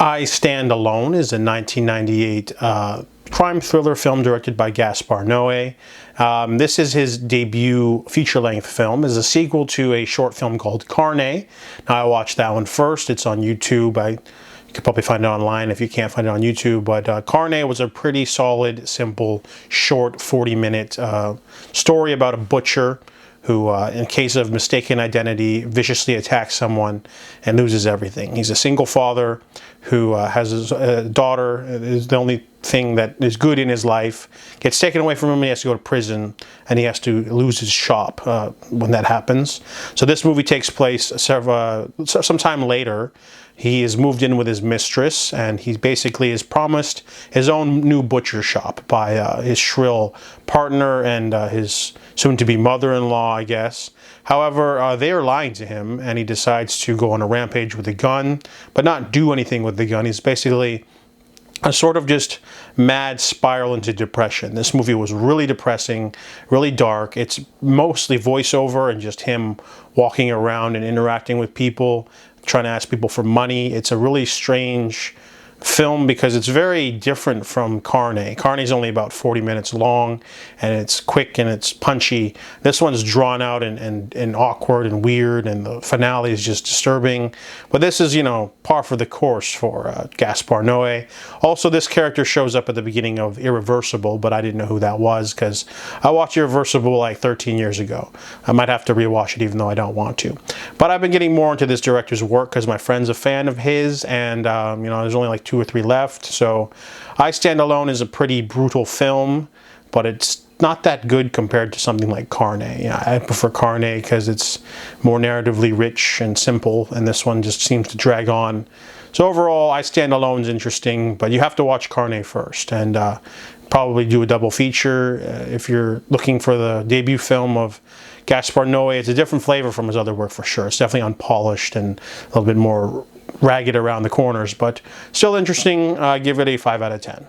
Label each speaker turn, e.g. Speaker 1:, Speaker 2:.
Speaker 1: I Stand Alone is a 1998 crime thriller film directed by Gaspar Noé. This is his debut feature-length film. It's a sequel to a short film called Carne. Now, I watched that one first. It's on YouTube. You could probably find it online if you can't find it on YouTube. But Carne was a pretty solid, simple, short 40-minute story about a butcher who, in case of mistaken identity, viciously attacks someone and loses everything. He's a single father who has his daughter, is the only thing that is good in his life, gets taken away from him, and he has to go to prison, and he has to lose his shop when that happens. So this movie takes place sometime later. He is moved in with his mistress, and he basically is promised his own new butcher shop by his shrill partner and his soon-to-be mother-in-law, I guess. However, they are lying to him, and he decides to go on a rampage with a gun, but not do anything with the gun. He's basically a sort of just mad spiral into depression. This movie was really depressing, really dark. It's mostly voiceover and just him walking around and interacting with people, trying to ask people for money. It's a really strange film because it's very different from Carne. Carne is only about 40 minutes long, and it's quick and it's punchy. This one's drawn out and awkward and weird, and the finale is just disturbing. But this is, you know, par for the course for Gaspar Noé. Also, this character shows up at the beginning of Irreversible, but I didn't know who that was because I watched Irreversible like 13 years ago. I might have to rewatch it even though I don't want to. But I've been getting more into this director's work because my friend's a fan of his, and you know, there's only like 2 or 3 left. So I Stand Alone is a pretty brutal film, but it's not that good compared to something like Carne. Yeah, I prefer Carne because it's more narratively rich and simple, and this one just seems to drag on. So overall, I Stand Alone is interesting, but you have to watch Carne first, and probably do a double feature if you're looking for the debut film of Gaspar Noé. It's a different flavor from his other work for sure. It's definitely unpolished and a little bit more ragged around the corners, but still interesting. Give it a 5 out of 10.